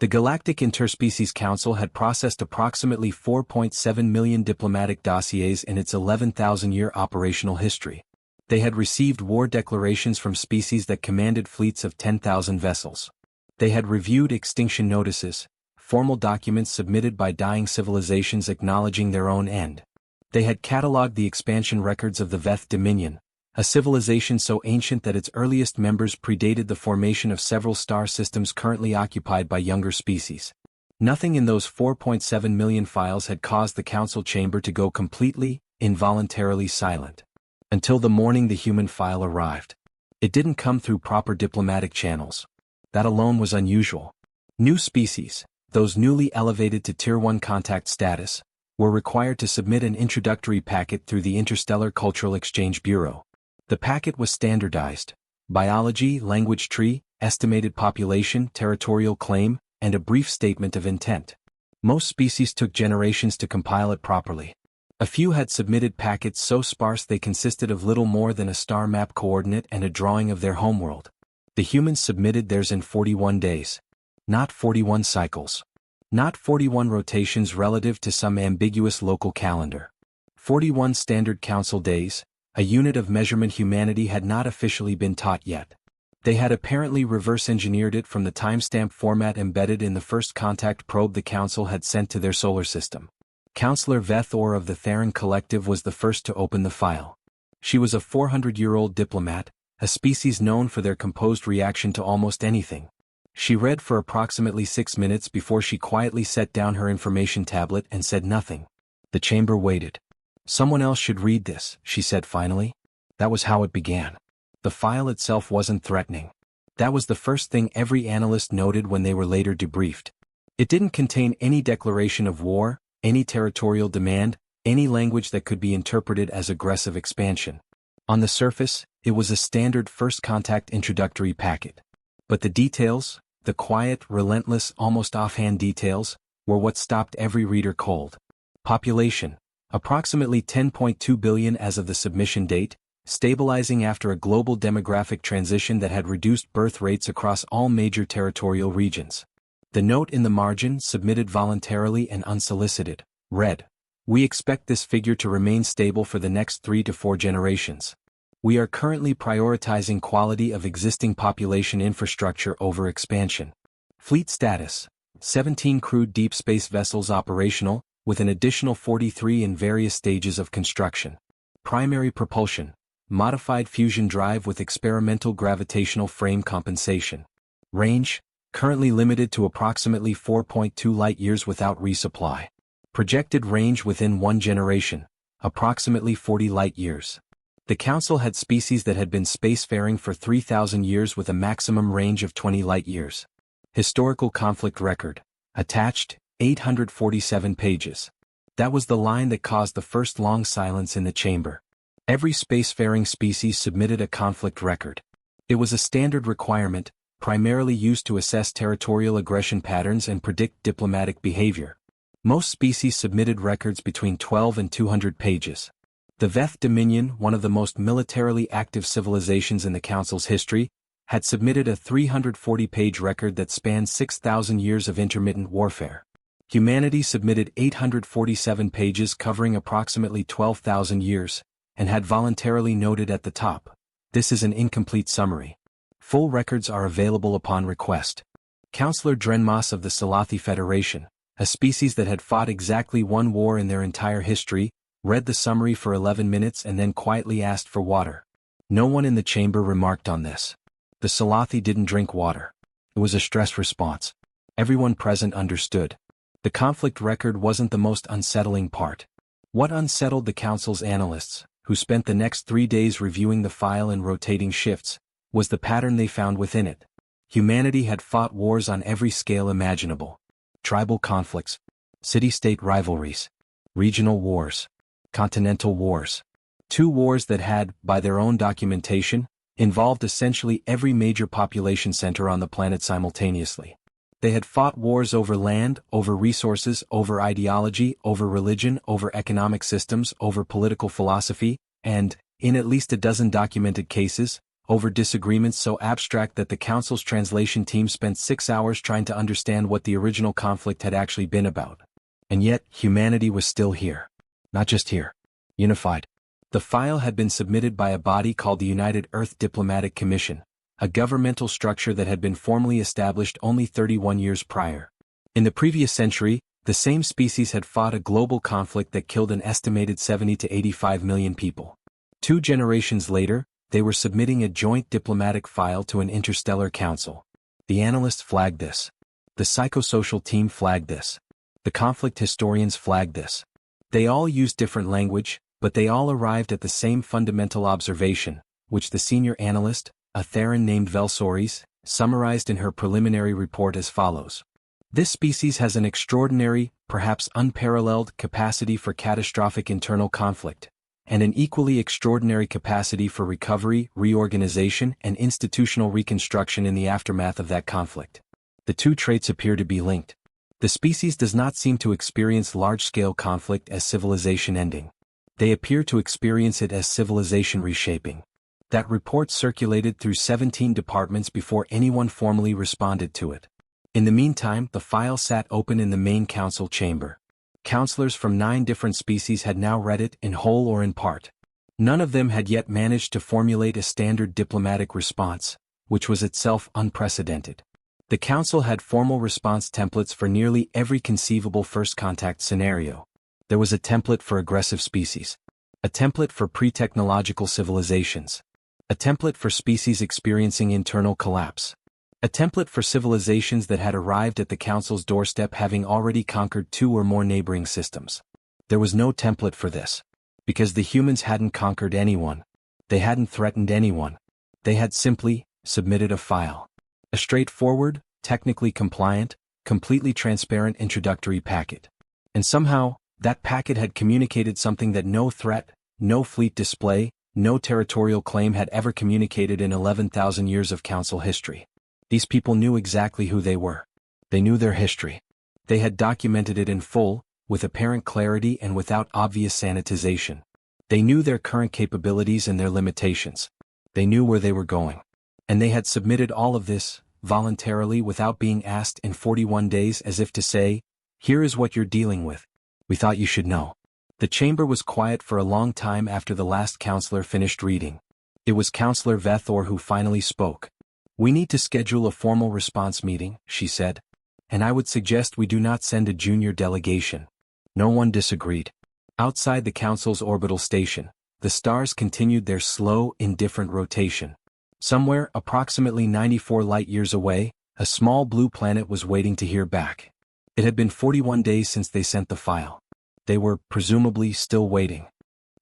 The Galactic Interspecies Council had processed approximately 4.7 million diplomatic dossiers in its 11,000-year operational history. They had received war declarations from species that commanded fleets of 10,000 vessels. They had reviewed extinction notices, formal documents submitted by dying civilizations acknowledging their own end. They had catalogued the expansion records of the Veth Dominion, a civilization so ancient that its earliest members predated the formation of several star systems currently occupied by younger species. Nothing in those 4.7 million files had caused the council chamber to go completely, involuntarily silent. Until the morning the human file arrived. It didn't come through proper diplomatic channels. That alone was unusual. New species, those newly elevated to Tier 1 contact status, were required to submit an introductory packet through the Interstellar Cultural Exchange Bureau. The packet was standardized: biology, language tree, estimated population, territorial claim, and a brief statement of intent. Most species took generations to compile it properly. A few had submitted packets so sparse they consisted of little more than a star map coordinate and a drawing of their homeworld. The humans submitted theirs in 41 days. Not 41 cycles. Not 41 rotations relative to some ambiguous local calendar. 41 standard council days, a unit of measurement humanity had not officially been taught yet. They had apparently reverse-engineered it from the timestamp format embedded in the first contact probe the council had sent to their solar system. Counselor Veth Or of the Theron Collective was the first to open the file. She was a 400-year-old diplomat, a species known for their composed reaction to almost anything. She read for approximately 6 minutes before she quietly set down her information tablet and said nothing. The chamber waited. "Someone else should read this," she said finally. That was how it began. The file itself wasn't threatening. That was the first thing every analyst noted when they were later debriefed. It didn't contain any declaration of war, any territorial demand, any language that could be interpreted as aggressive expansion. On the surface, it was a standard first contact introductory packet. But the details, the quiet, relentless, almost offhand details, were what stopped every reader cold. Population: approximately 10.2 billion as of the submission date, stabilizing after a global demographic transition that had reduced birth rates across all major territorial regions. The note in the margin, submitted voluntarily and unsolicited, read: "We expect this figure to remain stable for the next 3 to 4 generations. We are currently prioritizing quality of existing population infrastructure over expansion. Fleet status: 17 crewed deep space vessels operational, with an additional 43 in various stages of construction. Primary propulsion: modified fusion drive with experimental gravitational frame compensation. Range: currently limited to approximately 4.2 light-years without resupply. Projected range within 1 generation: approximately 40 light-years. The Council had species that had been spacefaring for 3,000 years with a maximum range of 20 light-years. Historical conflict record. Attached, 847 pages. That was the line that caused the first long silence in the chamber. Every spacefaring species submitted a conflict record. It was a standard requirement, primarily used to assess territorial aggression patterns and predict diplomatic behavior. Most species submitted records between 12 and 200 pages. The Veth Dominion, one of the most militarily active civilizations in the Council's history, had submitted a 340-page record that spanned 6,000 years of intermittent warfare. Humanity submitted 847 pages covering approximately 12,000 years, and had voluntarily noted at the top, "This is an incomplete summary. Full records are available upon request." Counselor Drenmos of the Salathi Federation, a species that had fought exactly one war in their entire history, read the summary for 11 minutes and then quietly asked for water. No one in the chamber remarked on this. The Salathi didn't drink water. It was a stress response. Everyone present understood. The conflict record wasn't the most unsettling part. What unsettled the Council's analysts, who spent the next 3 days reviewing the file in rotating shifts, was the pattern they found within it. Humanity had fought wars on every scale imaginable. Tribal conflicts, city-state rivalries, regional wars, continental wars. 2 wars that had, by their own documentation, involved essentially every major population center on the planet simultaneously. They had fought wars over land, over resources, over ideology, over religion, over economic systems, over political philosophy, and, in at least a dozen documented cases, over disagreements so abstract that the Council's translation team spent 6 hours trying to understand what the original conflict had actually been about. And yet, humanity was still here. Not just here. Unified. The file had been submitted by a body called the United Earth Diplomatic Commission, a governmental structure that had been formally established only 31 years prior. In the previous century, the same species had fought a global conflict that killed an estimated 70 to 85 million people. 2 generations later, they were submitting a joint diplomatic file to an interstellar council. The analysts flagged this. The psychosocial team flagged this. The conflict historians flagged this. They all used different language, but they all arrived at the same fundamental observation, which the senior analyst, a Theran named Velsoris, summarized in her preliminary report as follows. This species has an extraordinary, perhaps unparalleled, capacity for catastrophic internal conflict, and an equally extraordinary capacity for recovery, reorganization, and institutional reconstruction in the aftermath of that conflict. The 2 traits appear to be linked. The species does not seem to experience large-scale conflict as civilization ending. They appear to experience it as civilization reshaping. That report circulated through 17 departments before anyone formally responded to it. In the meantime, the file sat open in the main council chamber. Counselors from 9 different species had now read it in whole or in part. None of them had yet managed to formulate a standard diplomatic response, which was itself unprecedented. The council had formal response templates for nearly every conceivable first contact scenario. There was a template for aggressive species, a template for pre-technological civilizations, a template for species experiencing internal collapse, a template for civilizations that had arrived at the Council's doorstep having already conquered 2 or more neighboring systems. There was no template for this. Because the humans hadn't conquered anyone. They hadn't threatened anyone. They had simply submitted a file. A straightforward, technically compliant, completely transparent introductory packet. And somehow, that packet had communicated something that no threat, no fleet display, no territorial claim had ever communicated in 11,000 years of Council history. These people knew exactly who they were. They knew their history. They had documented it in full, with apparent clarity and without obvious sanitization. They knew their current capabilities and their limitations. They knew where they were going. And they had submitted all of this, voluntarily without being asked in 41 days as if to say, here is what you're dealing with. We thought you should know. The chamber was quiet for a long time after the last counselor finished reading. It was Counselor Vethor who finally spoke. We need to schedule a formal response meeting, she said. And I would suggest we do not send a junior delegation. No one disagreed. Outside the Council's orbital station, the stars continued their slow, indifferent rotation. Somewhere, approximately 94 light-years away, a small blue planet was waiting to hear back. It had been 41 days since they sent the file. They were, presumably, still waiting.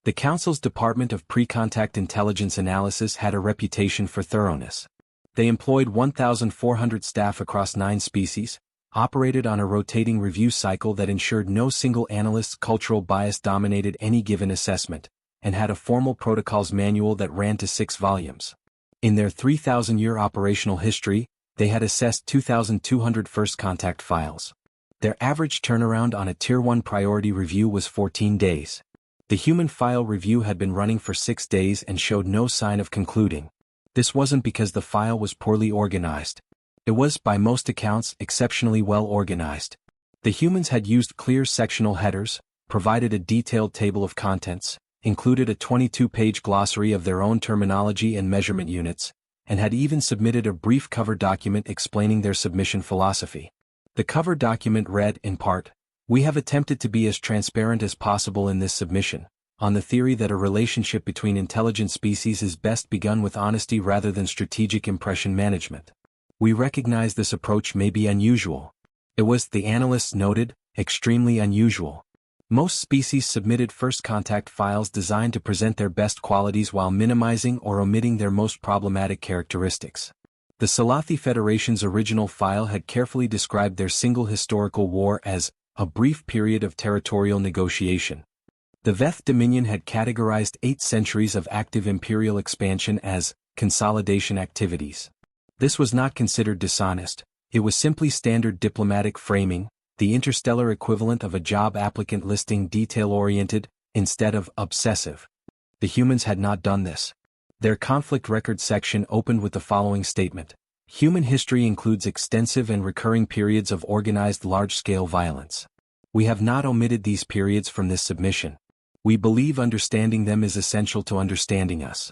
The Council's Department of Pre-Contact Intelligence Analysis had a reputation for thoroughness. They employed 1,400 staff across 9 species, operated on a rotating review cycle that ensured no single analyst's cultural bias dominated any given assessment, and had a formal protocols manual that ran to 6 volumes. In their 3,000-year operational history, they had assessed 2,200 first contact files. Their average turnaround on a Tier 1 priority review was 14 days. The human file review had been running for 6 days and showed no sign of concluding. This wasn't because the file was poorly organized. It was, by most accounts, exceptionally well organized. The humans had used clear sectional headers, provided a detailed table of contents, included a 22-page glossary of their own terminology and measurement units, and had even submitted a brief cover document explaining their submission philosophy. The cover document read, in part, "We have attempted to be as transparent as possible in this submission, on the theory that a relationship between intelligent species is best begun with honesty rather than strategic impression management. We recognize this approach may be unusual." It was, the analysts noted, extremely unusual. Most species submitted first contact files designed to present their best qualities while minimizing or omitting their most problematic characteristics. The Salathi Federation's original file had carefully described their single historical war as a brief period of territorial negotiation. The Veth Dominion had categorized 8 centuries of active imperial expansion as consolidation activities. This was not considered dishonest. It was simply standard diplomatic framing, the interstellar equivalent of a job applicant listing detail-oriented, instead of obsessive. The humans had not done this. Their conflict record section opened with the following statement: human history includes extensive and recurring periods of organized large-scale violence. We have not omitted these periods from this submission. We believe understanding them is essential to understanding us.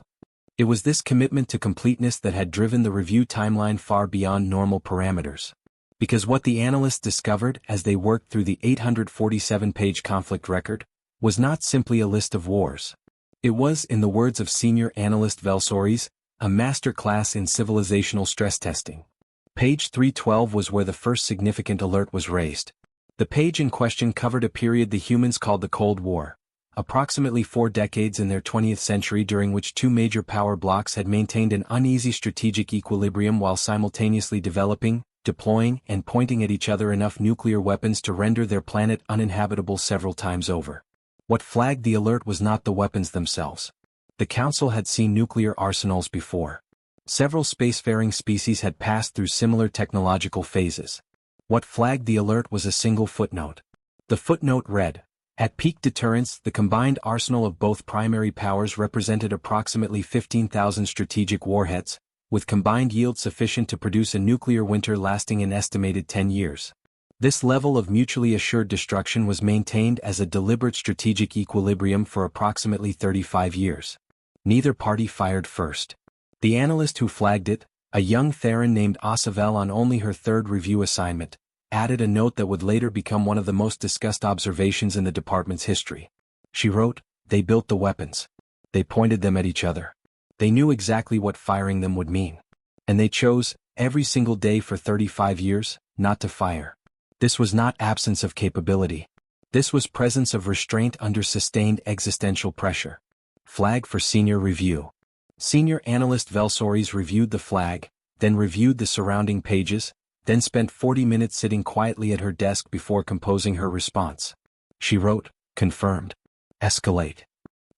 It was this commitment to completeness that had driven the review timeline far beyond normal parameters. Because what the analysts discovered as they worked through the 847-page conflict record was not simply a list of wars. It was, in the words of senior analyst Velsoris, a master class in civilizational stress testing. Page 312 was where the first significant alert was raised. The page in question covered a period the humans called the Cold War, approximately 4 decades in their 20th century during which two major power blocs had maintained an uneasy strategic equilibrium while simultaneously developing, deploying, and pointing at each other enough nuclear weapons to render their planet uninhabitable several times over. What flagged the alert was not the weapons themselves. The Council had seen nuclear arsenals before. Several spacefaring species had passed through similar technological phases. What flagged the alert was a single footnote. The footnote read, "At peak deterrence, the combined arsenal of both primary powers represented approximately 15,000 strategic warheads, with combined yield sufficient to produce a nuclear winter lasting an estimated 10 years. This level of mutually assured destruction was maintained as a deliberate strategic equilibrium for approximately 35 years. Neither party fired first. The analyst who flagged it, a young Theron named Asavel on only her third review assignment, added a note that would later become one of the most discussed observations in the department's history. She wrote, "They built the weapons. They pointed them at each other. They knew exactly what firing them would mean. And they chose, every single day for 35 years, not to fire." This was not absence of capability. This was presence of restraint under sustained existential pressure. Flag for senior review. Senior analyst Velsoris reviewed the flag, then reviewed the surrounding pages, then spent 40 minutes sitting quietly at her desk before composing her response. She wrote, "Confirmed. Escalate."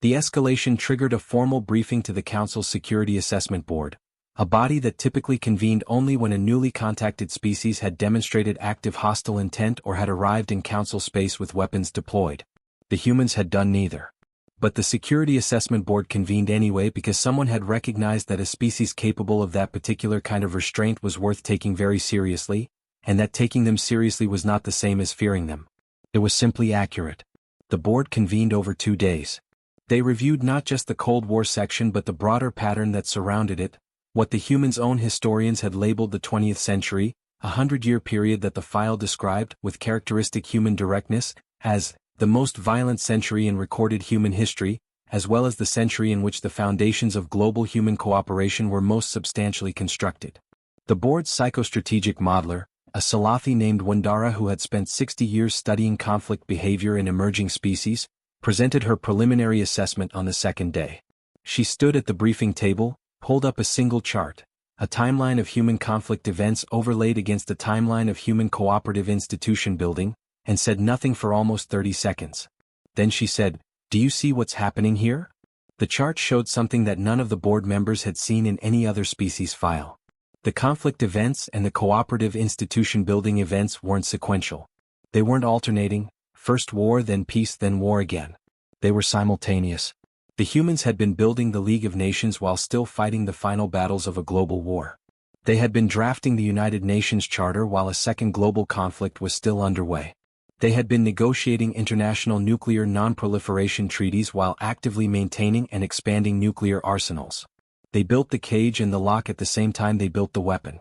The escalation triggered a formal briefing to the Council's Security Assessment Board, a body that typically convened only when a newly contacted species had demonstrated active hostile intent or had arrived in Council space with weapons deployed. The humans had done neither. But the Security Assessment Board convened anyway because someone had recognized that a species capable of that particular kind of restraint was worth taking very seriously, and that taking them seriously was not the same as fearing them. It was simply accurate. The board convened over 2 days. They reviewed not just the Cold War section but the broader pattern that surrounded it, what the humans' own historians had labeled the 20th century, a 100-year period that the file described, with characteristic human directness, as the most violent century in recorded human history, as well as the century in which the foundations of global human cooperation were most substantially constructed. The board's psychostrategic modeler, a Salafi named Wandara who had spent 60 years studying conflict behavior in emerging species, presented her preliminary assessment on the second day. She stood at the briefing table, pulled up a single chart, a timeline of human conflict events overlaid against a timeline of human cooperative institution building, and said nothing for almost 30 seconds. Then she said, "Do you see what's happening here?" The chart showed something that none of the board members had seen in any other species file. The conflict events and the cooperative institution building events weren't sequential. They weren't alternating, first war then peace then war again. They were simultaneous. The humans had been building the League of Nations while still fighting the final battles of a global war. They had been drafting the United Nations Charter while a second global conflict was still underway. They had been negotiating international nuclear non-proliferation treaties while actively maintaining and expanding nuclear arsenals. They built the cage and the lock at the same time they built the weapon.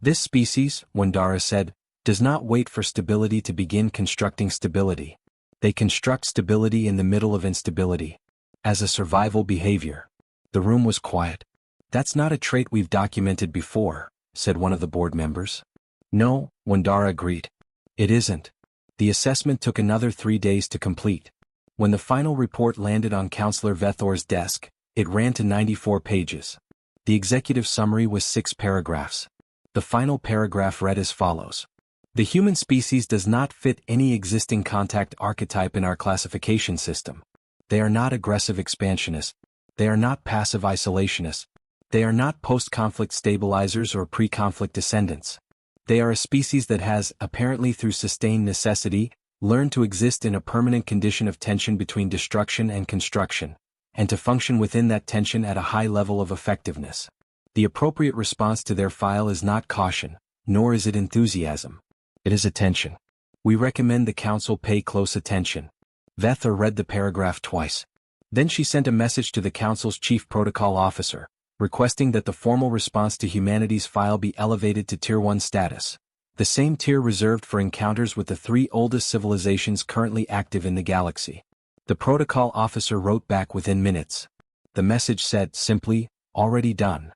This species, Wandara said, does not wait for stability to begin constructing stability. They construct stability in the middle of instability. As a survival behavior. The room was quiet. "That's not a trait we've documented before," said one of the board members. "No," Wandara agreed. "It isn't." The assessment took another 3 days to complete. When the final report landed on Councillor Vethor's desk, it ran to 94 pages. The executive summary was 6 paragraphs. The final paragraph read as follows. "The human species does not fit any existing contact archetype in our classification system. They are not aggressive expansionists. They are not passive isolationists. They are not post-conflict stabilizers or pre-conflict descendants. They are a species that has, apparently through sustained necessity, learned to exist in a permanent condition of tension between destruction and construction, and to function within that tension at a high level of effectiveness. The appropriate response to their file is not caution, nor is it enthusiasm. It is attention. We recommend the Council pay close attention. Vethor read the paragraph twice. Then she sent a message to the Council's Chief Protocol Officer, requesting that the formal response to humanity's file be elevated to Tier 1 status, the same tier reserved for encounters with the 3 oldest civilizations currently active in the galaxy. The Protocol Officer wrote back within minutes. The message said simply, "Already done."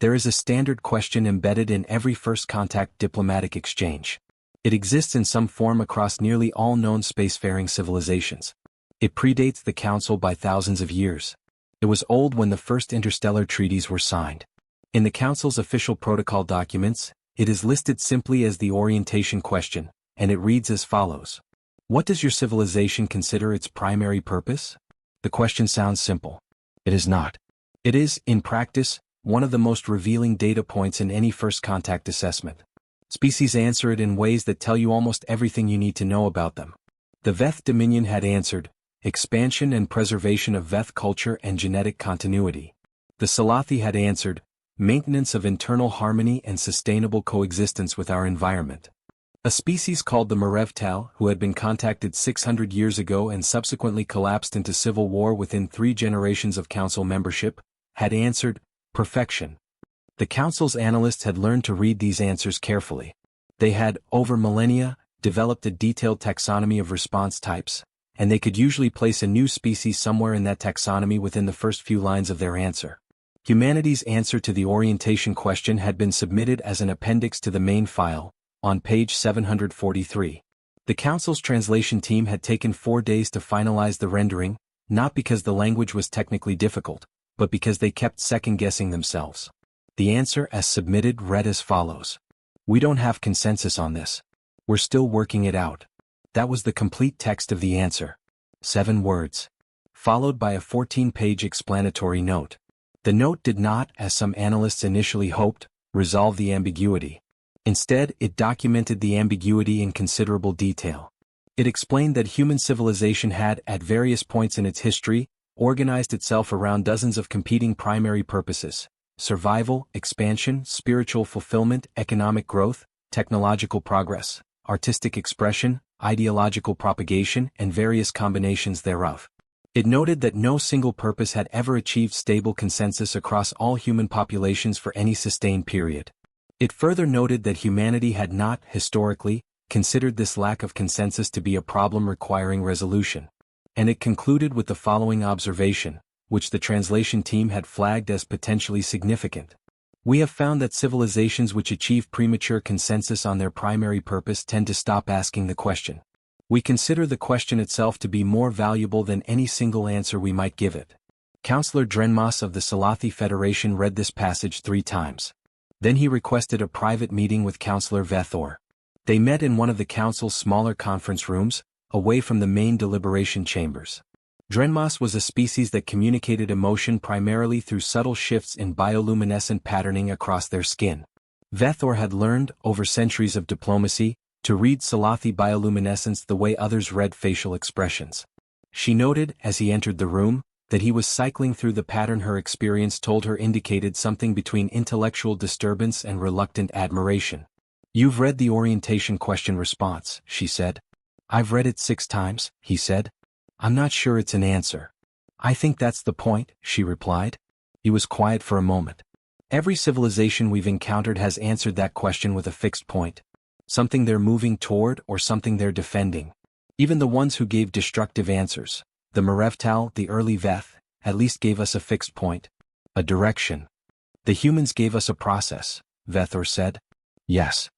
There is a standard question embedded in every first contact diplomatic exchange. It exists in some form across nearly all known spacefaring civilizations. It predates the Council by thousands of years. It was old when the first interstellar treaties were signed. In the Council's official protocol documents, it is listed simply as the orientation question, and it reads as follows. What does your civilization consider its primary purpose? The question sounds simple. It is not. It is, in practice, one of the most revealing data points in any first contact assessment. Species answer it in ways that tell you almost everything you need to know about them. The Veth Dominion had answered, expansion and preservation of Veth culture and genetic continuity. The Salathi had answered, maintenance of internal harmony and sustainable coexistence with our environment. A species called the Merevtal, who had been contacted 600 years ago and subsequently collapsed into civil war within 3 generations of Council membership, had answered, perfection. The Council's analysts had learned to read these answers carefully. They had, over millennia, developed a detailed taxonomy of response types, and they could usually place a new species somewhere in that taxonomy within the first few lines of their answer. Humanity's answer to the orientation question had been submitted as an appendix to the main file, on page 743. The Council's translation team had taken 4 days to finalize the rendering, not because the language was technically difficult, but because they kept second-guessing themselves. The answer as submitted read as follows. We don't have consensus on this. We're still working it out. That was the complete text of the answer. 7 words. Followed by a 14-page explanatory note. The note did not, as some analysts initially hoped, resolve the ambiguity. Instead, it documented the ambiguity in considerable detail. It explained that human civilization had, at various points in its history, organized itself around dozens of competing primary purposes: survival, expansion, spiritual fulfillment, economic growth, technological progress, artistic expression, ideological propagation, and various combinations thereof. It noted that no single purpose had ever achieved stable consensus across all human populations for any sustained period. It further noted that humanity had not, historically, considered this lack of consensus to be a problem requiring resolution. And it concluded with the following observation, which the translation team had flagged as potentially significant. We have found that civilizations which achieve premature consensus on their primary purpose tend to stop asking the question. We consider the question itself to be more valuable than any single answer we might give it. Councillor Drenmas of the Salathi Federation read this passage 3 times. Then he requested a private meeting with Councillor Vethor. They met in one of the Council's smaller conference rooms, away from the main deliberation chambers. Drenmas was a species that communicated emotion primarily through subtle shifts in bioluminescent patterning across their skin. Vethor had learned, over centuries of diplomacy, to read Salathi bioluminescence the way others read facial expressions. She noted, as he entered the room, that he was cycling through the pattern her experience told her indicated something between intellectual disturbance and reluctant admiration. You've read the orientation question response, she said. I've read it 6 times, he said. I'm not sure it's an answer. I think that's the point, she replied. He was quiet for a moment. Every civilization we've encountered has answered that question with a fixed point. Something they're moving toward or something they're defending. Even the ones who gave destructive answers, the Merevtal, the early Veth, at least gave us a fixed point. A direction. The humans gave us a process, Vethor said. Yes.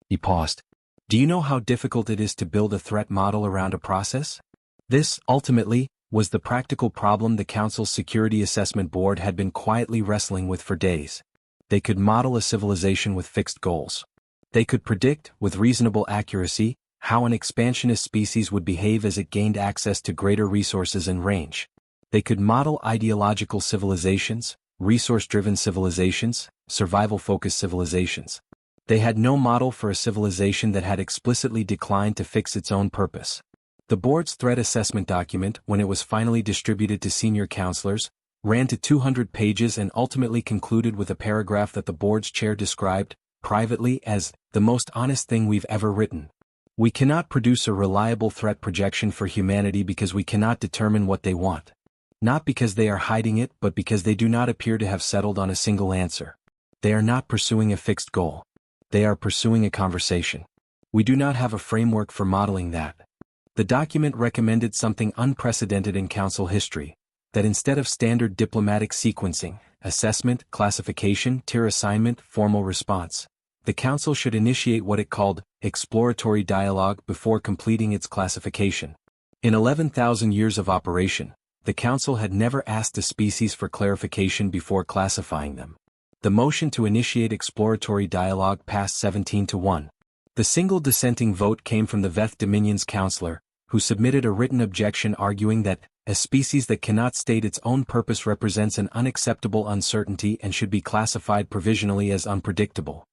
He paused. Do you know how difficult it is to build a threat model around a process? This, ultimately, was the practical problem the Council's Security Assessment Board had been quietly wrestling with for days. They could model a civilization with fixed goals. They could predict, with reasonable accuracy, how an expansionist species would behave as it gained access to greater resources and range. They could model ideological civilizations, resource-driven civilizations, survival-focused civilizations. They had no model for a civilization that had explicitly declined to fix its own purpose. The board's threat assessment document, when it was finally distributed to senior counselors, ran to 200 pages and ultimately concluded with a paragraph that the board's chair described, privately, as the most honest thing we've ever written. We cannot produce a reliable threat projection for humanity because we cannot determine what they want. Not because they are hiding it, but because they do not appear to have settled on a single answer. They are not pursuing a fixed goal. They are pursuing a conversation. We do not have a framework for modeling that. The document recommended something unprecedented in council history, that instead of standard diplomatic sequencing, assessment, classification, tier assignment, formal response, the council should initiate what it called exploratory dialogue before completing its classification. In 11,000 years of operation, the council had never asked a species for clarification before classifying them. The motion to initiate exploratory dialogue passed 17-1. The single dissenting vote came from the Veth Dominion's counselor, who submitted a written objection arguing that a species that cannot state its own purpose represents an unacceptable uncertainty and should be classified provisionally as unpredictable.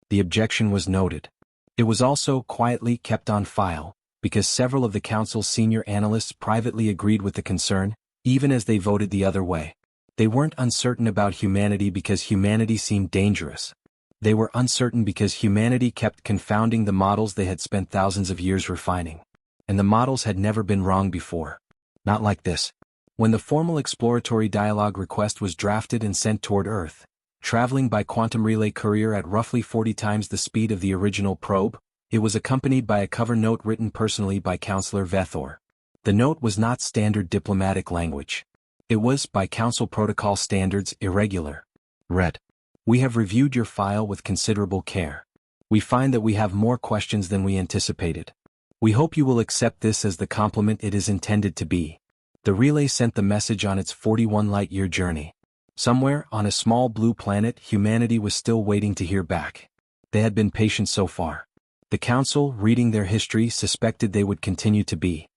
The objection was noted. It was also quietly kept on file, because several of the council's senior analysts privately agreed with the concern, even as they voted the other way. They weren't uncertain about humanity because humanity seemed dangerous. They were uncertain because humanity kept confounding the models they had spent thousands of years refining. And the models had never been wrong before. Not like this. When the formal exploratory dialogue request was drafted and sent toward Earth, traveling by quantum relay courier at roughly 40 times the speed of the original probe, it was accompanied by a cover note written personally by Counselor Vethor. The note was not standard diplomatic language. It was, by council protocol standards, irregular. Read. We have reviewed your file with considerable care. We find that we have more questions than we anticipated. We hope you will accept this as the compliment it is intended to be. The relay sent the message on its 41 light-year journey. Somewhere, on a small blue planet, humanity was still waiting to hear back. They had been patient so far. The council, reading their history, suspected they would continue to be.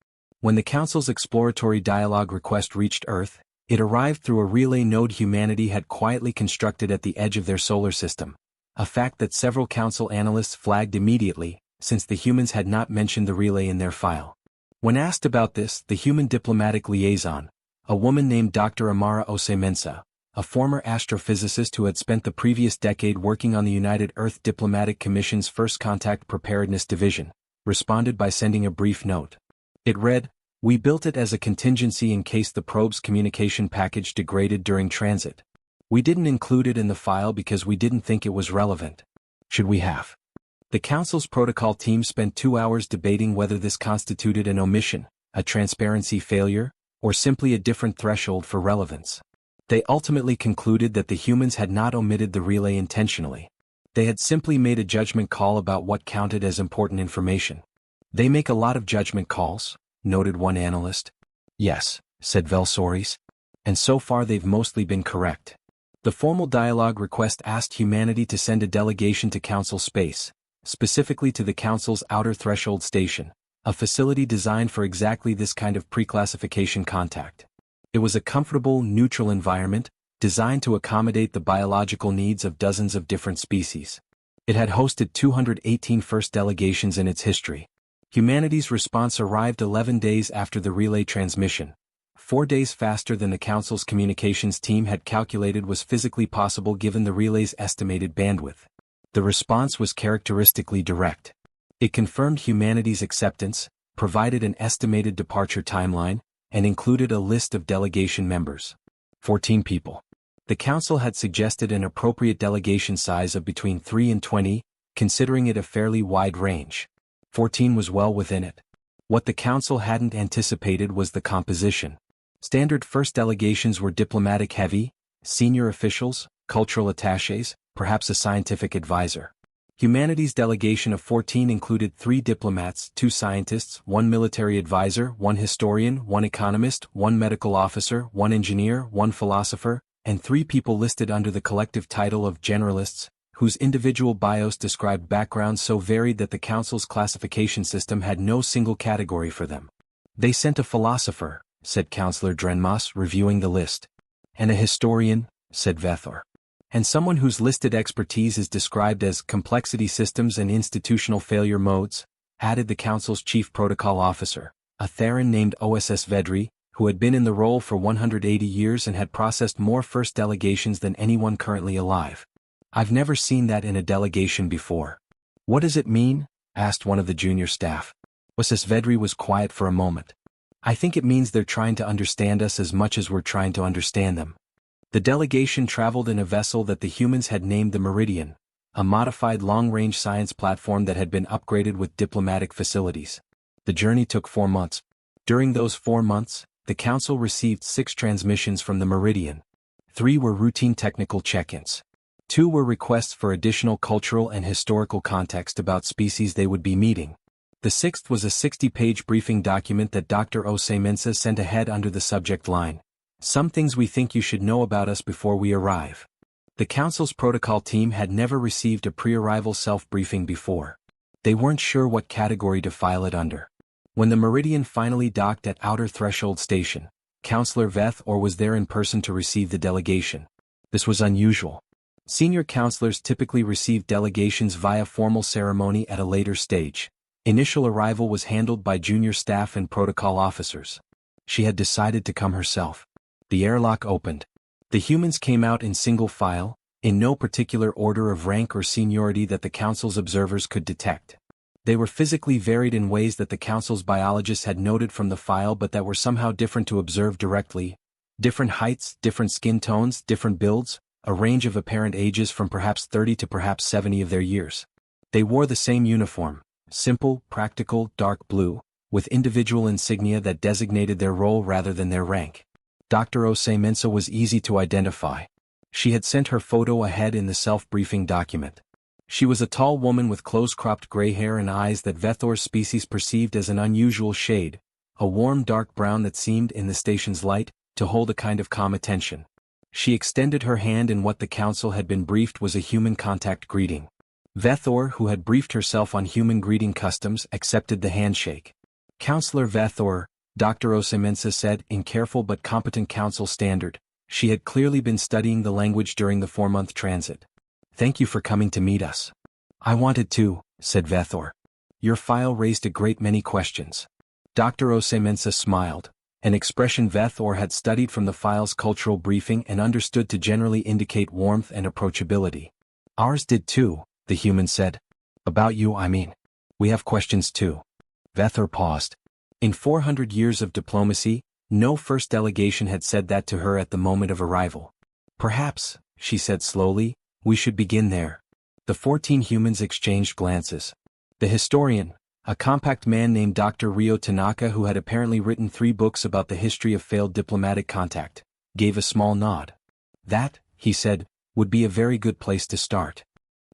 When the council's exploratory dialogue request reached Earth, it arrived through a relay node humanity had quietly constructed at the edge of their solar system, a fact that several council analysts flagged immediately, since the humans had not mentioned the relay in their file. When asked about this, the human diplomatic liaison, a woman named Dr. Amara Osemensa, a former astrophysicist who had spent the previous decade working on the United Earth Diplomatic Commission's First Contact Preparedness Division, responded by sending a brief note. It read, "We built it as a contingency in case the probe's communication package degraded during transit. We didn't include it in the file because we didn't think it was relevant. Should we have?" The Council's protocol team spent 2 hours debating whether this constituted an omission, a transparency failure, or simply a different threshold for relevance. They ultimately concluded that the humans had not omitted the relay intentionally. They had simply made a judgment call about what counted as important information. "They make a lot of judgment calls," noted one analyst. "Yes," said Velsoris. "And so far they've mostly been correct." The formal dialogue request asked humanity to send a delegation to Council space, specifically to the Council's Outer Threshold Station, a facility designed for exactly this kind of pre-classification contact. It was a comfortable, neutral environment, designed to accommodate the biological needs of dozens of different species. It had hosted 218 first delegations in its history. Humanity's response arrived 11 days after the relay transmission, 4 days faster than the Council's communications team had calculated was physically possible given the relay's estimated bandwidth. The response was characteristically direct. It confirmed humanity's acceptance, provided an estimated departure timeline, and included a list of delegation members. 14 people. The Council had suggested an appropriate delegation size of between 3 and 20, considering it a fairly wide range. 14 was well within it. What the Council hadn't anticipated was the composition. Standard first delegations were diplomatic-heavy, senior officials, cultural attachés, perhaps a scientific advisor. Humanity's delegation of 14 included 3 diplomats, 2 scientists, 1 military advisor, 1 historian, 1 economist, 1 medical officer, 1 engineer, 1 philosopher, and 3 people listed under the collective title of generalists, whose individual bios described backgrounds so varied that the Council's classification system had no single category for them. "They sent a philosopher," said Councillor Drenmas, reviewing the list. "And a historian," said Vethor. "And someone whose listed expertise is described as complexity systems and institutional failure modes," added the Council's chief protocol officer, a Theran named OSS Vedri, who had been in the role for 180 years and had processed more first delegations than anyone currently alive. I've never seen that in a delegation before. What does it mean? Asked one of the junior staff. OSS Vedri was quiet for a moment. I think it means they're trying to understand us as much as we're trying to understand them. The delegation traveled in a vessel that the humans had named the Meridian, a modified long-range science platform that had been upgraded with diplomatic facilities. The journey took 4 months. During those 4 months, the Council received 6 transmissions from the Meridian. 3 were routine technical check-ins. 2 were requests for additional cultural and historical context about species they would be meeting. The 6th was a 60-page briefing document that Dr. Ose-Mensah sent ahead under the subject line, "Some things we think you should know about us before we arrive." The Council's protocol team had never received a pre-arrival self-briefing before. They weren't sure what category to file it under. When the Meridian finally docked at Outer Threshold Station, Counselor Veth-Or was there in person to receive the delegation. This was unusual. Senior counselors typically received delegations via formal ceremony at a later stage. Initial arrival was handled by junior staff and protocol officers. She had decided to come herself. The airlock opened. The humans came out in single file, in no particular order of rank or seniority that the Council's observers could detect. They were physically varied in ways that the Council's biologists had noted from the file but that were somehow different to observe directly. Different heights, different skin tones, different builds, a range of apparent ages from perhaps 30 to perhaps 70 of their years. They wore the same uniform, simple, practical, dark blue, with individual insignia that designated their role rather than their rank. Dr. Ose-Mensah was easy to identify. She had sent her photo ahead in the self-briefing document. She was a tall woman with close-cropped gray hair and eyes that Veth-Or's species perceived as an unusual shade, a warm dark brown that seemed, in the station's light, to hold a kind of calm attention. She extended her hand in what the Council had been briefed was a human contact greeting. Veth-Or, who had briefed herself on human greeting customs, accepted the handshake. "Counselor Veth-Or," Dr. Ose-Mensah said, in careful but competent Council standard. She had clearly been studying the language during the 4-month transit. "Thank you for coming to meet us." "I wanted to," said Veth-Or. "Your file raised a great many questions." Dr. Ose-Mensah smiled, an expression Veth-Or had studied from the file's cultural briefing and understood to generally indicate warmth and approachability. "Ours did too," the human said. "About you, I mean. We have questions too." Veth-Or paused. In 400 years of diplomacy, no first delegation had said that to her at the moment of arrival. "Perhaps," she said slowly, "we should begin there." The 14 humans exchanged glances. The historian, a compact man named Dr. Ryo Tanaka who had apparently written 3 books about the history of failed diplomatic contact, gave a small nod. "That," he said, "would be a very good place to start."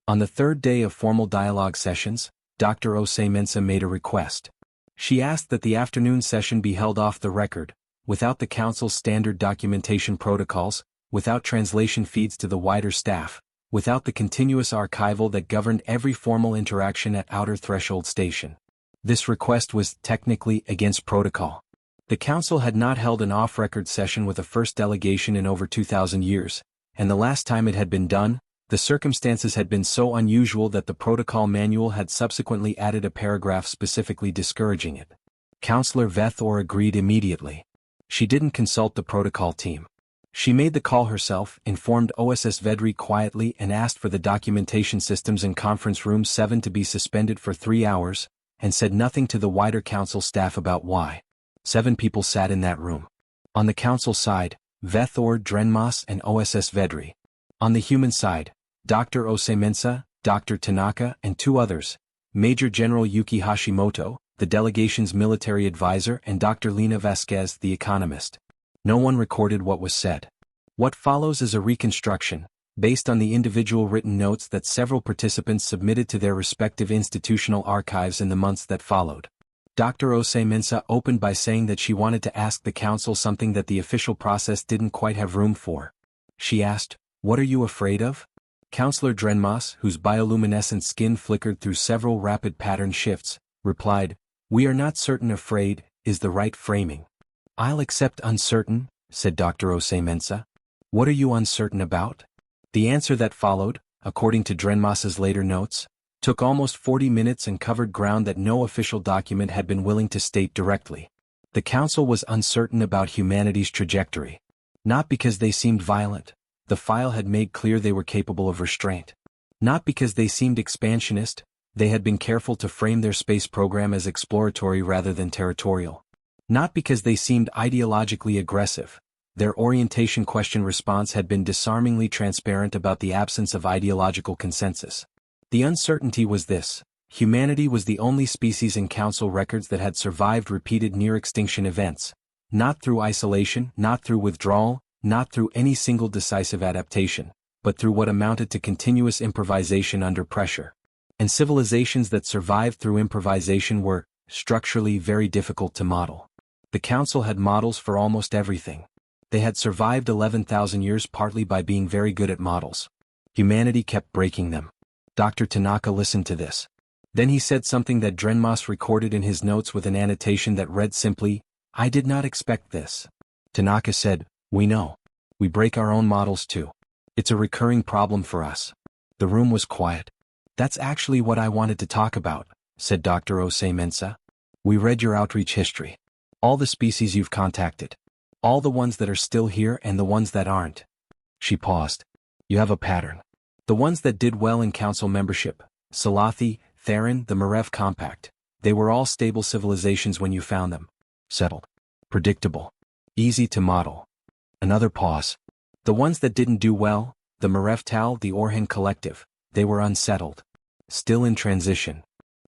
On the 3rd day of formal dialogue sessions, Dr. Ose-Mensah made a request. She asked that the afternoon session be held off the record, without the Council's standard documentation protocols, without translation feeds to the wider staff, without the continuous archival that governed every formal interaction at Outer Threshold Station. This request was, technically, against protocol. The Council had not held an off-record session with a first delegation in over 2,000 years, and the last time it had been done, the circumstances had been so unusual that the protocol manual had subsequently added a paragraph specifically discouraging it. Counselor Veth-Or agreed immediately. She didn't consult the protocol team. She made the call herself, informed OSS Vedri quietly and asked for the documentation systems in Conference Room 7 to be suspended for 3 hours, and said nothing to the wider Council staff about why. 7 people sat in that room. On the Council side, Veth-Or, Drenmas and OSS Vedri. On the human side, Dr. Ose-Mensah, Dr. Tanaka and 2 others, Major General Yuki Hashimoto, the delegation's military advisor, and Dr. Lena Vasquez, the economist. No one recorded what was said. What follows is a reconstruction, based on the individual written notes that several participants submitted to their respective institutional archives in the months that followed. Dr. Ose-Mensah opened by saying that she wanted to ask the Council something that the official process didn't quite have room for. She asked, "What are you afraid of?" Counselor Drenmas, whose bioluminescent skin flickered through several rapid pattern shifts, replied, "We are not certain afraid is the right framing." "I'll accept uncertain," said Dr. Ose-Mensah. "What are you uncertain about?" The answer that followed, according to Drenmas's later notes, took almost 40 minutes and covered ground that no official document had been willing to state directly. The council was uncertain about humanity's trajectory. Not because they seemed violent. The file had made clear they were capable of restraint. Not because they seemed expansionist. They had been careful to frame their space program as exploratory rather than territorial. Not because they seemed ideologically aggressive. Their orientation question response had been disarmingly transparent about the absence of ideological consensus. The uncertainty was this: humanity was the only species in council records that had survived repeated near-extinction events. Not through isolation, not through withdrawal, not through any single decisive adaptation, but through what amounted to continuous improvisation under pressure. And civilizations that survived through improvisation were, structurally, very difficult to model. The council had models for almost everything. They had survived 11,000 years partly by being very good at models. Humanity kept breaking them. Dr. Tanaka listened to this. Then he said something that Drenmas recorded in his notes with an annotation that read simply, "I did not expect this." Tanaka said, "We know. We break our own models too. It's a recurring problem for us." The room was quiet. "That's actually what I wanted to talk about," said Dr. Osei-Mensah. "We read your outreach history. All the species you've contacted. All the ones that are still here and the ones that aren't." She paused. "You have a pattern. The ones that did well in council membership, Salathi, Theron, the Marev Compact, they were all stable civilizations when you found them. Settled. Predictable. Easy to model." Another pause. "The ones that didn't do well, the Marev Tal, the Orhan Collective, they were unsettled. Still in transition."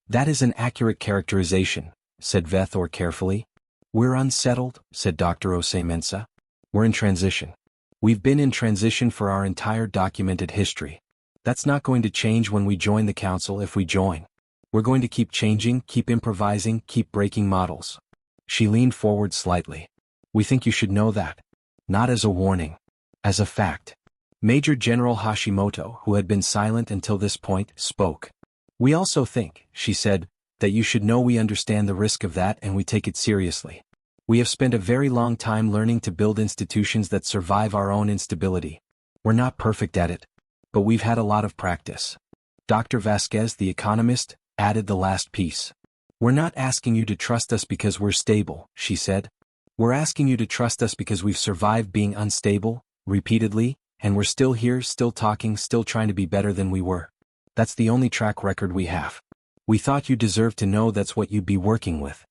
"That is an accurate characterization," said Vethor carefully. "We're unsettled," said Dr. Osei-Mensah. "We're in transition. We've been in transition for our entire documented history. That's not going to change when we join the council if we join. We're going to keep changing, keep improvising, keep breaking models." She leaned forward slightly. "We think you should know that. Not as a warning. As a fact." Major General Hashimoto, who had been silent until this point, spoke. "We also think," she said, "that you should know we understand the risk of that and we take it seriously. We have spent a very long time learning to build institutions that survive our own instability. We're not perfect at it, but we've had a lot of practice." Dr. Vasquez, the economist, added the last piece. "We're not asking you to trust us because we're stable," she said. "We're asking you to trust us because we've survived being unstable, repeatedly, and we're still here, still talking, still trying to be better than we were. That's the only track record we have. We thought you deserved to know that's what you'd be working with."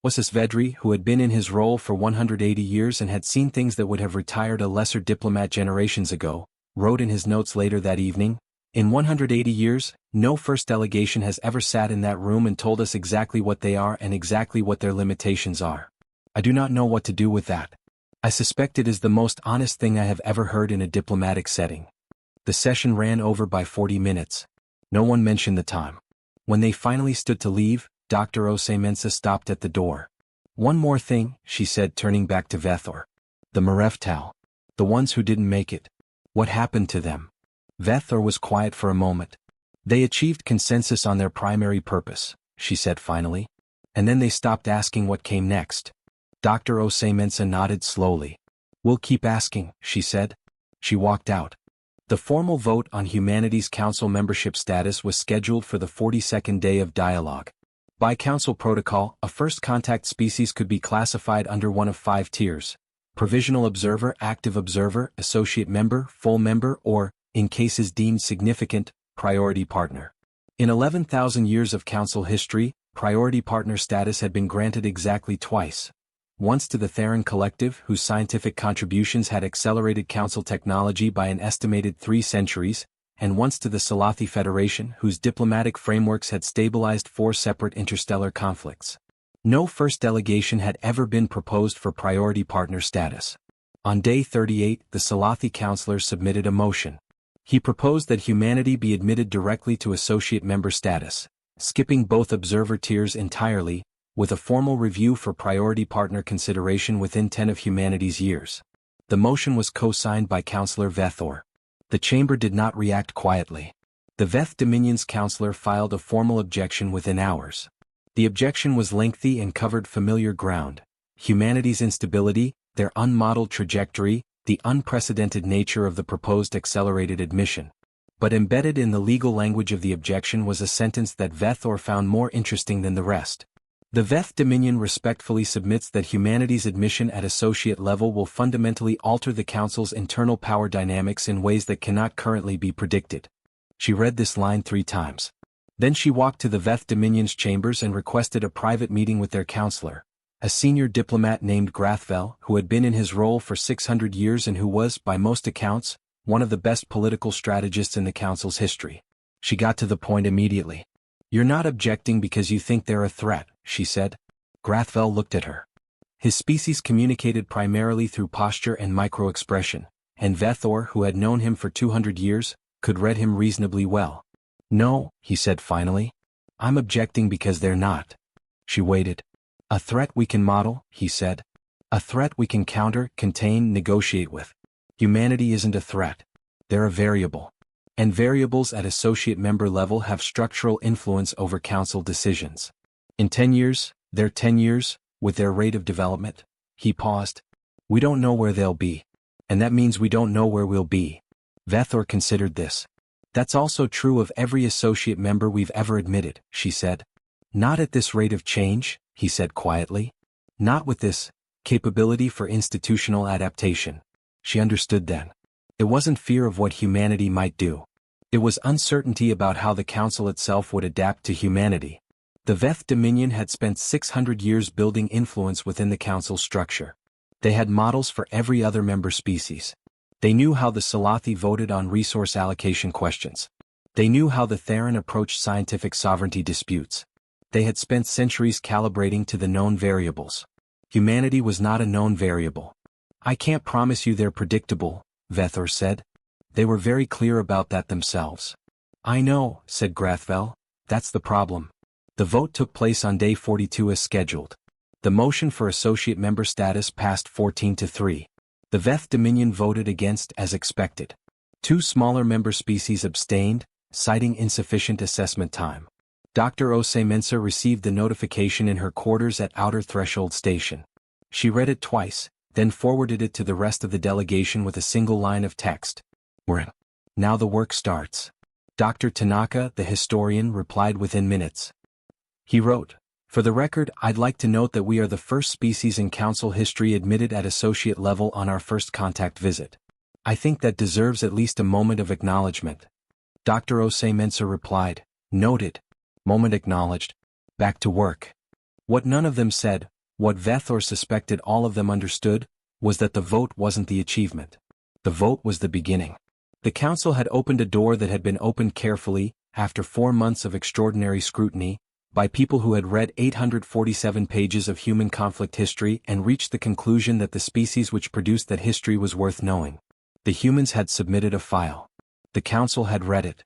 Wasis Vedri, who had been in his role for 180 years and had seen things that would have retired a lesser diplomat generations ago, wrote in his notes later that evening, "In 180 years, no first delegation has ever sat in that room and told us exactly what they are and exactly what their limitations are. I do not know what to do with that. I suspect it is the most honest thing I have ever heard in a diplomatic setting." The session ran over by 40 minutes. No one mentioned the time. When they finally stood to leave, Dr. Osei-Mensah stopped at the door. "One more thing," she said, turning back to Vethor. "The Marev Tal. The ones who didn't make it. What happened to them?" Vethor was quiet for a moment. "They achieved consensus on their primary purpose," she said finally. "And then they stopped asking what came next." Dr. Osei-Mensah nodded slowly. "We'll keep asking," she said. She walked out. The formal vote on Humanities Council membership status was scheduled for the 42nd day of dialogue. By council protocol, a first contact species could be classified under one of 5 tiers: provisional observer, active observer, associate member, full member, or, in cases deemed significant, priority partner. In 11,000 years of council history, priority partner status had been granted exactly twice. Once to the Theron Collective, whose scientific contributions had accelerated council technology by an estimated 3 centuries, and once to the Salathi Federation, whose diplomatic frameworks had stabilized 4 separate interstellar conflicts. No first delegation had ever been proposed for priority partner status. On day 38, the Salathi councillor submitted a motion. He proposed that humanity be admitted directly to associate member status, skipping both observer tiers entirely, with a formal review for priority partner consideration within 10 of humanity's years. The motion was co-signed by Councillor Vethor. The chamber did not react quietly. The Veth Dominion's councillor filed a formal objection within hours. The objection was lengthy and covered familiar ground: humanity's instability, their unmodeled trajectory, the unprecedented nature of the proposed accelerated admission. But embedded in the legal language of the objection was a sentence that Vethor found more interesting than the rest. The Veth Dominion respectfully submits that humanity's admission at associate level will fundamentally alter the Council's internal power dynamics in ways that cannot currently be predicted. She read this line 3 times. Then she walked to the Veth Dominion's chambers and requested a private meeting with their counselor, a senior diplomat named Grathvel, who had been in his role for 600 years and who was, by most accounts, one of the best political strategists in the Council's history. She got to the point immediately. "You're not objecting because you think they're a threat," she said. Grathvel looked at her. His species communicated primarily through posture and micro-expression, and Vethor, who had known him for 200 years, could read him reasonably well. "No," he said finally. "I'm objecting because they're not." She waited. "A threat we can model," he said. "A threat we can counter, contain, negotiate with. Humanity isn't a threat. They're a variable. And variables at associate member level have structural influence over Council decisions. In 10 years, their 10 years, with their rate of development." He paused. "We don't know where they'll be. And that means we don't know where we'll be." Vethor considered this. "That's also true of every associate member we've ever admitted," she said. "Not at this rate of change," he said quietly. "Not with this capability for institutional adaptation." She understood then. It wasn't fear of what humanity might do. It was uncertainty about how the Council itself would adapt to humanity. The Veth Dominion had spent 600 years building influence within the Council's structure. They had models for every other member species. They knew how the Salathi voted on resource allocation questions. They knew how the Theran approached scientific sovereignty disputes. They had spent centuries calibrating to the known variables. Humanity was not a known variable. "I can't promise you they're predictable," Vethor said. They were very clear about that themselves. "I know," said Grathvel. "That's the problem." The vote took place on day 42 as scheduled. The motion for associate member status passed 14-3. The Veth Dominion voted against as expected. 2 smaller member species abstained, citing insufficient assessment time. Dr. Ose-Mensah received the notification in her quarters at Outer Threshold Station. She read it twice, then forwarded it to the rest of the delegation with a single line of text. "We're in. Now the work starts." Dr. Tanaka, the historian, replied within minutes. He wrote, "For the record, I'd like to note that we are the first species in Council history admitted at associate level on our first contact visit. I think that deserves at least a moment of acknowledgement." Dr. Ose-Mensah replied, "Noted. Moment acknowledged. Back to work." What none of them said, what Vethor suspected all of them understood, was that the vote wasn't the achievement. The vote was the beginning. The Council had opened a door that had been opened carefully, after 4 months of extraordinary scrutiny, by people who had read 847 pages of human conflict history and reached the conclusion that the species which produced that history was worth knowing. The humans had submitted a file. The Council had read it.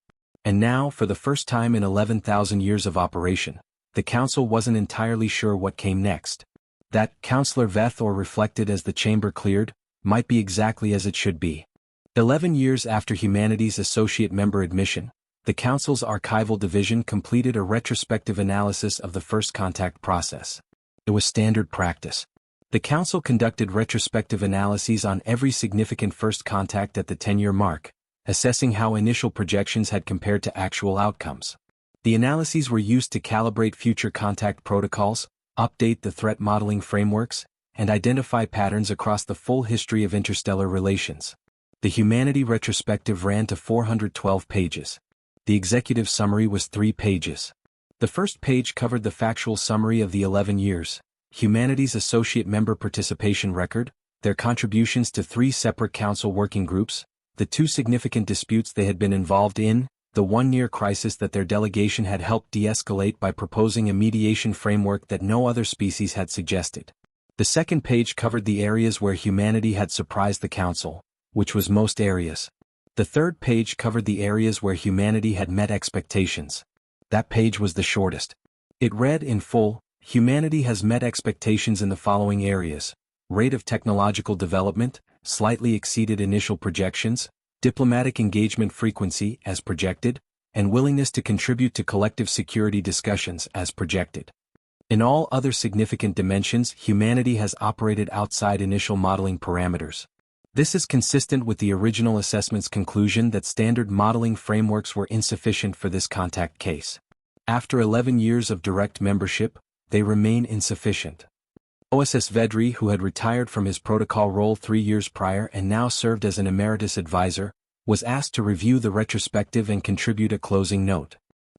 And now, for the first time in 11,000 years of operation, the Council wasn't entirely sure what came next. That, Councillor Vethor reflected as the chamber cleared, might be exactly as it should be. 11 years after humanity's associate member admission, the Council's archival division completed a retrospective analysis of the first contact process. It was standard practice. The Council conducted retrospective analyses on every significant first contact at the 10-year mark, assessing how initial projections had compared to actual outcomes. The analyses were used to calibrate future contact protocols, update the threat modeling frameworks, and identify patterns across the full history of interstellar relations. The Humanity retrospective ran to 412 pages. The executive summary was 3 pages. The first page covered the factual summary of the 11 years, Humanity's associate member participation record, their contributions to 3 separate Council working groups, the 2 significant disputes they had been involved in, the 1 near crisis that their delegation had helped de-escalate by proposing a mediation framework that no other species had suggested. The second page covered the areas where humanity had surprised the Council, which was most areas. The third page covered the areas where humanity had met expectations. That page was the shortest. It read in full, "Humanity has met expectations in the following areas: rate of technological development, slightly exceeded initial projections, diplomatic engagement frequency as projected, and willingness to contribute to collective security discussions as projected. In all other significant dimensions, humanity has operated outside initial modeling parameters." This is consistent with the original assessment's conclusion that standard modeling frameworks were insufficient for this contact case. After 11 years of direct membership, they remain insufficient. OSS Vedri, who had retired from his protocol role 3 years prior and now served as an emeritus advisor, was asked to review the retrospective and contribute a closing note.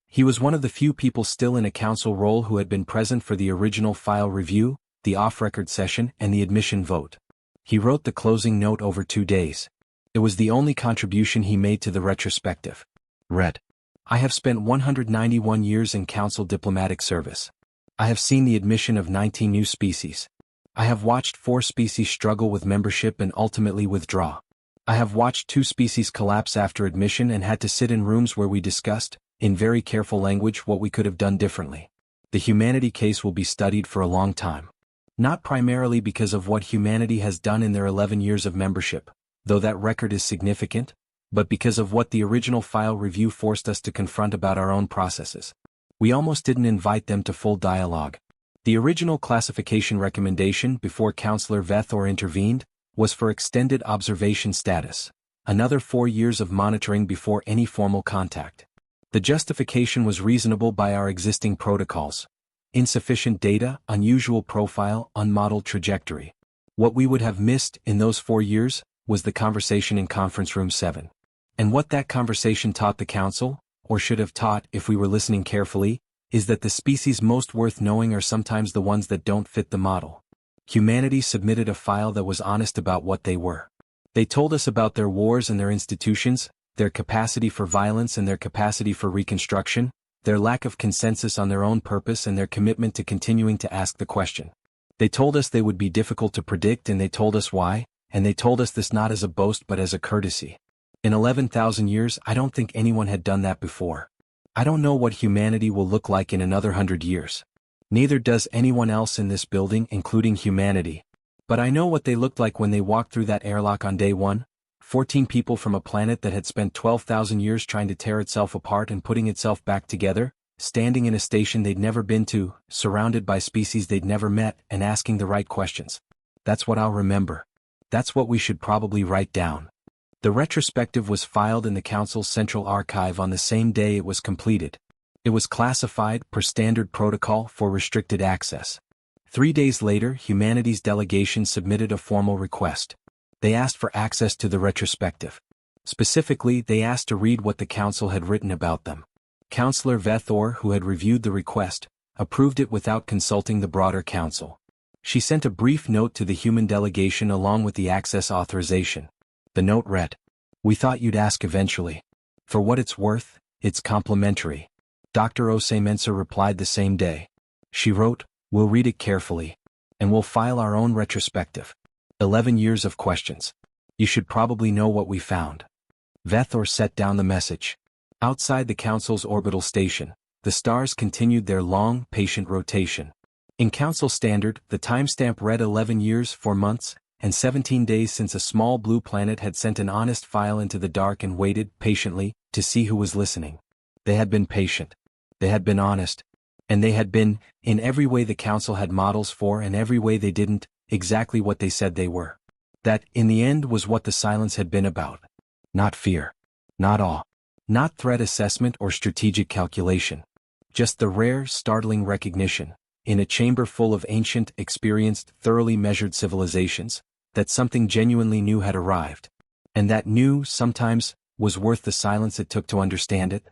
He was one of the few people still in a council role who had been present for the original file review, the off-record session, and the admission vote. He wrote the closing note over 2 days. It was the only contribution he made to the retrospective. Read. I have spent 191 years in council diplomatic service. I have seen the admission of 19 new species. I have watched 4 species struggle with membership and ultimately withdraw. I have watched 2 species collapse after admission and had to sit in rooms where we discussed, in very careful language, what we could have done differently. The humanity case will be studied for a long time. Not primarily because of what humanity has done in their 11 years of membership, though that record is significant, but because of what the original file review forced us to confront about our own processes. We almost didn't invite them to full dialogue. The original classification recommendation before Councillor Vethor intervened was for extended observation status, another 4 years of monitoring before any formal contact. The justification was reasonable by our existing protocols. Insufficient data, unusual profile, unmodeled trajectory. What we would have missed in those 4 years was the conversation in Conference Room 7. And what that conversation taught the Council, or should have taught if we were listening carefully, is that the species most worth knowing are sometimes the ones that don't fit the model. Humanity submitted a file that was honest about what they were. They told us about their wars and their institutions, their capacity for violence and their capacity for reconstruction, their lack of consensus on their own purpose and their commitment to continuing to ask the question. They told us they would be difficult to predict and they told us why, and they told us this not as a boast but as a courtesy. In 11,000 years, I don't think anyone had done that before. I don't know what humanity will look like in another 100 years. Neither does anyone else in this building, including humanity. But I know what they looked like when they walked through that airlock on day 1. 14 people from a planet that had spent 12,000 years trying to tear itself apart and putting itself back together, standing in a station they'd never been to, surrounded by species they'd never met, and asking the right questions. That's what I'll remember. That's what we should probably write down. The retrospective was filed in the Council's Central Archive on the same day it was completed. It was classified per standard protocol for restricted access. 3 days later, Humanity's delegation submitted a formal request. They asked for access to the retrospective. Specifically, they asked to read what the Council had written about them. Councillor Vethor, who had reviewed the request, approved it without consulting the broader Council. She sent a brief note to the human delegation along with the access authorization. The note read, "We thought you'd ask eventually. For what it's worth, it's complimentary." Dr. Osei-Mensah replied the same day. She wrote, "We'll read it carefully. And we'll file our own retrospective. 11 years of questions. You should probably know what we found." Vethor set down the message. Outside the Council's orbital station, the stars continued their long, patient rotation. In Council standard, the timestamp read 11 years, 4 months, and 17 days since a small blue planet had sent an honest file into the dark and waited, patiently, to see who was listening. They had been patient. They had been honest. And they had been, in every way the Council had models for and every way they didn't, exactly what they said they were. That, in the end, was what the silence had been about. Not fear. Not awe. Not threat assessment or strategic calculation. Just the rare, startling recognition, in a chamber full of ancient, experienced, thoroughly measured civilizations, that something genuinely new had arrived. And that new, sometimes, was worth the silence it took to understand it.